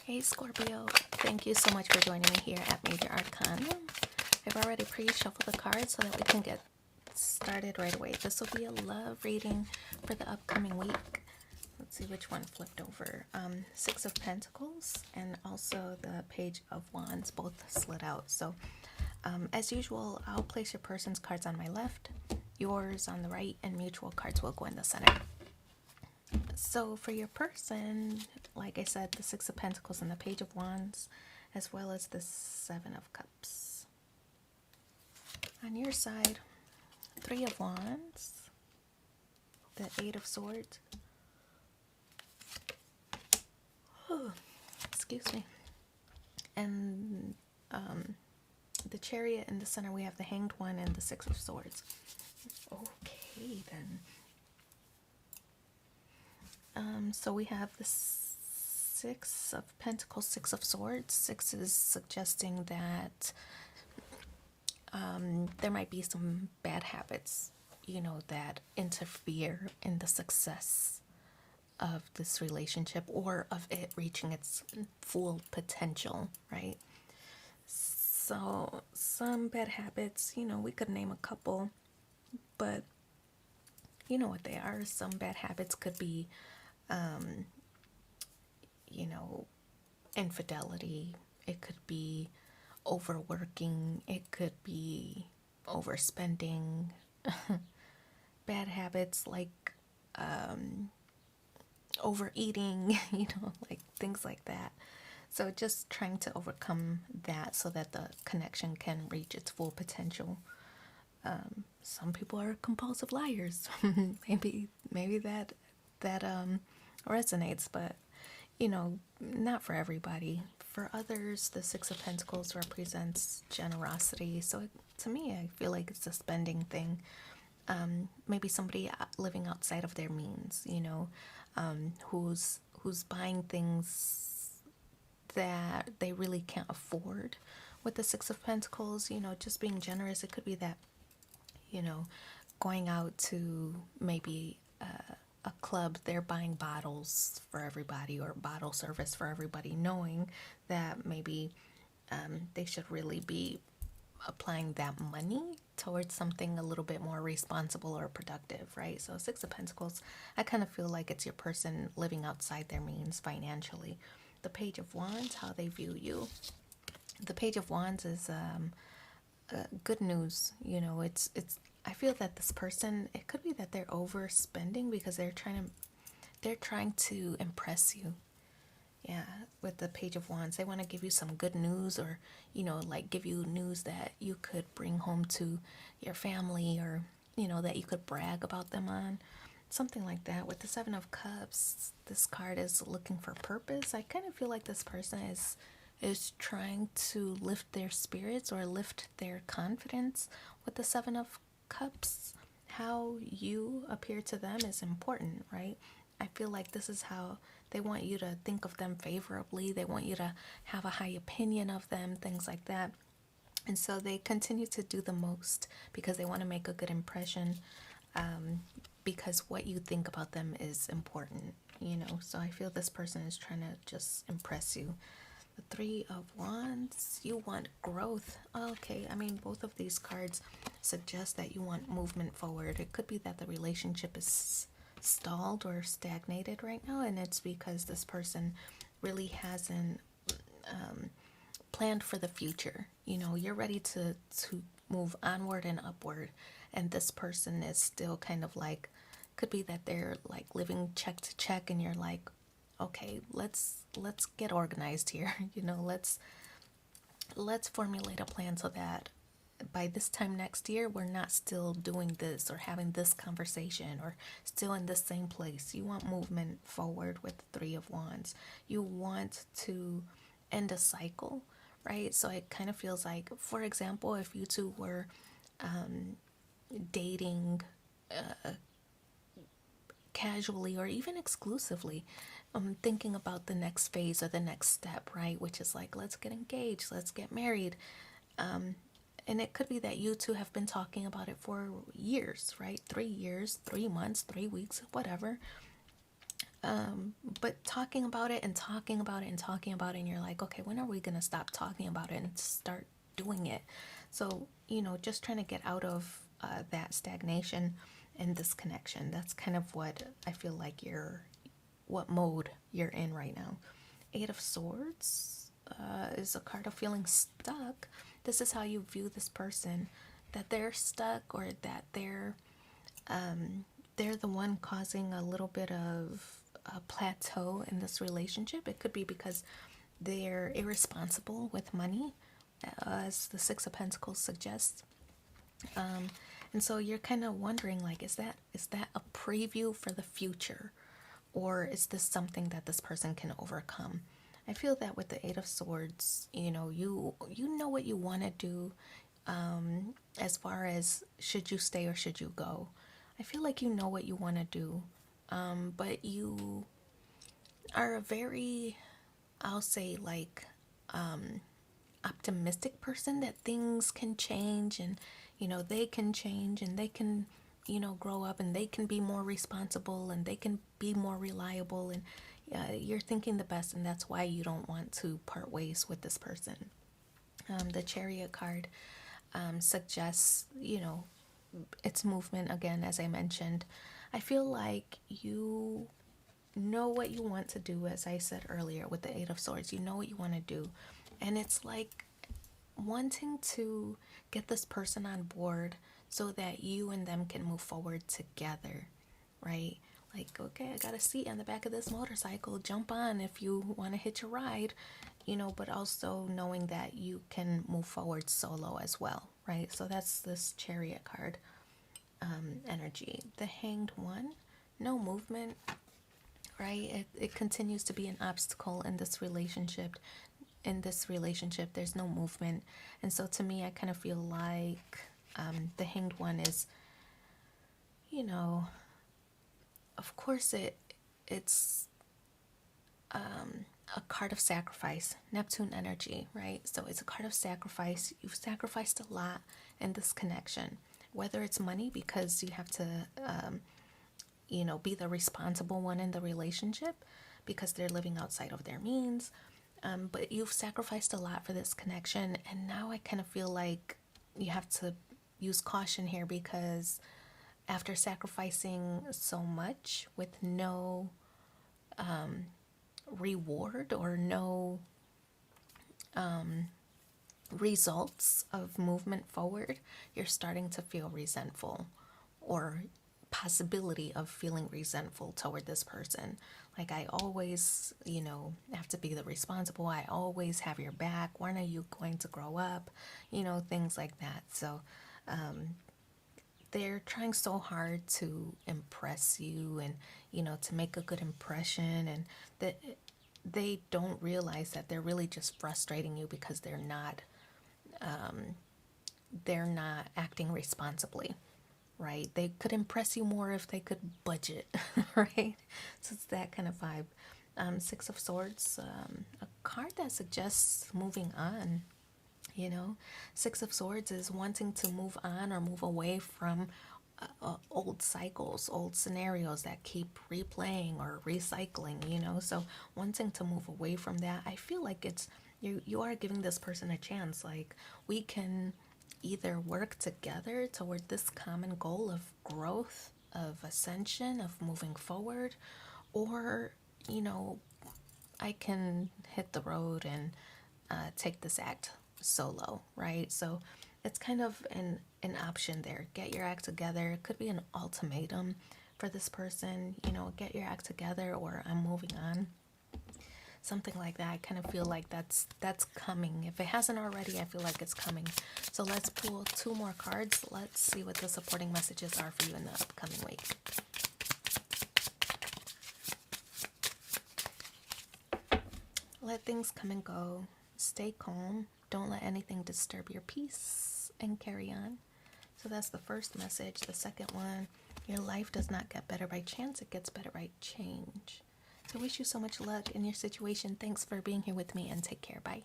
Hey Scorpio, thank you so much for joining me here at Major Arcana. I've already pre-shuffled the cards so that we can get started right away. This will be a love reading for the upcoming week. Let's see which one flipped over. Six of Pentacles and also the Page of Wands both slid out. So as usual, I'll place your person's cards on my left, yours on the right, and mutual cards will go in the center. So for your person, like I said, the Six of Pentacles and the Page of Wands, as well as the Seven of Cups. On your side, Three of Wands, the Eight of Swords, excuse me, and the Chariot in the center. We have the Hanged One and the Six of Swords. Okay, then. So we have the Six of Pentacles, Six of Swords. Six is suggesting that there might be some bad habits, that interfere in the success of this relationship or of it reaching its full potential, right? So some bad habits, we could name a couple, but you know what they are. Some bad habits could be infidelity. It could be overworking. It could be overspending. Bad habits like overeating, like things like that. So just trying to overcome that so that the connection can reach its full potential. Some people are compulsive liars. maybe that resonates, but not for everybody. For others, the Six of Pentacles represents generosity. So to me, I feel like it's a spending thing. Maybe somebody living outside of their means, who's buying things that they really can't afford. With the Six of Pentacles, just being generous. It could be that, going out to maybe a club, they're buying bottles for everybody or bottle service for everybody, knowing that maybe they should really be applying that money towards something a little bit more responsible or productive, right? So Six of Pentacles, I kind of feel like it's your person living outside their means financially. The Page of Wands, how they view you. The Page of Wands is good news. It's I feel that this person, it could be that they're overspending because they're trying to impress you. Yeah, with the Page of Wands, they want to give you some good news, or like give you news that you could bring home to your family, or that you could brag about them on, something like that. With the Seven of Cups, this card is looking for purpose. I kind of feel like this person is trying to lift their spirits or lift their confidence. With the Seven of Cups, how you appear to them is important, right? I feel like this is how they want you to think of them favorably. They want you to have a high opinion of them, things like that. And so they continue to do the most because they want to make a good impression, because what you think about them is important, So I feel this person is trying to just impress you. The Three of Wands, you want growth. Okay, I mean, both of these cards suggest that you want movement forward. It could be that the relationship is stalled or stagnated right now, and it's because this person really hasn't planned for the future. You're ready to move onward and upward, and this person is still kind of like, could be that they're like living check to check, and you're like, okay, let's get organized here. Let's formulate a plan so that by this time next year we're not still doing this or having this conversation or still in the same place. You want movement forward with the Three of Wands. You want to end a cycle, right? So it kind of feels like, for example, if you two were dating casually or even exclusively, thinking about the next phase or the next step, right? Which is like, let's get engaged, let's get married. And it could be that you two have been talking about it for years, right? 3 years, 3 months, 3 weeks, whatever. but talking about it and talking about it and talking about it, and you're like, okay, when are we going to stop talking about it and start doing it? So, just trying to get out of that stagnation and disconnection. That's kind of what I feel like what mode you're in right now. Eight of Swords is a card of feeling stuck. This is how you view this person, that they're stuck, or that they're the one causing a little bit of a plateau in this relationship. It could be because they're irresponsible with money, as the Six of Pentacles suggests. And so you're kind of wondering, like, is that a preview for the future, or is this something that this person can overcome? I feel that with the Eight of Swords, you know what you want to do, as far as should you stay or should you go. I feel like you know what you want to do, but you are a very, I'll say, like, optimistic person, that things can change, and they can change, and they can grow up, and they can be more responsible, and they can be more reliable, and you're thinking the best, and that's why you don't want to part ways with this person. The Chariot card suggests it's movement again, as I mentioned. I feel like you know what you want to do, as I said earlier with the Eight of Swords. You know what you want to do, and it's like wanting to get this person on board so that you and them can move forward together, right? Like, okay, I got a seat on the back of this motorcycle, jump on if you want to hitch a ride, but also knowing that you can move forward solo as well, right? So that's this Chariot card energy. The Hanged One, no movement, right? It continues to be an obstacle in this relationship. There's no movement. And so to me, I kind of feel like the Hanged One is, of course it's a card of sacrifice, Neptune energy, right? So it's a card of sacrifice. You've sacrificed a lot in this connection, whether it's money because you have to be the responsible one in the relationship because they're living outside of their means. But you've sacrificed a lot for this connection, and now I kind of feel like you have to use caution here, because after sacrificing so much with no reward or no results of movement forward, you're starting to feel resentful, or possibility of feeling resentful toward this person. Like, I always, have to be the responsible. I always have your back. When are you going to grow up? Things like that. So they're trying so hard to impress you and, to make a good impression, and that they don't realize that they're really just frustrating you because they're not acting responsibly. Right? They could impress you more if they could budget, right? So it's that kind of vibe. Six of Swords, a card that suggests moving on, Six of Swords is wanting to move on or move away from old cycles, old scenarios that keep replaying or recycling, So wanting to move away from that, I feel like it's, you are giving this person a chance. Like, we can either work together toward this common goal of growth, of ascension, of moving forward, or, I can hit the road and take this act solo, right? So it's kind of an option there. Get your act together. It could be an ultimatum for this person, get your act together, or I'm moving on. Something like that. I kind of feel like that's coming. If it hasn't already, I feel like it's coming. So let's pull 2 more cards. Let's see what the supporting messages are for you in the upcoming week. Let things come and go. Stay calm. Don't let anything disturb your peace, and carry on. So that's the first message. The second one, your life does not get better by chance. It gets better by change. So I wish you so much luck in your situation. Thanks for being here with me, and take care. Bye.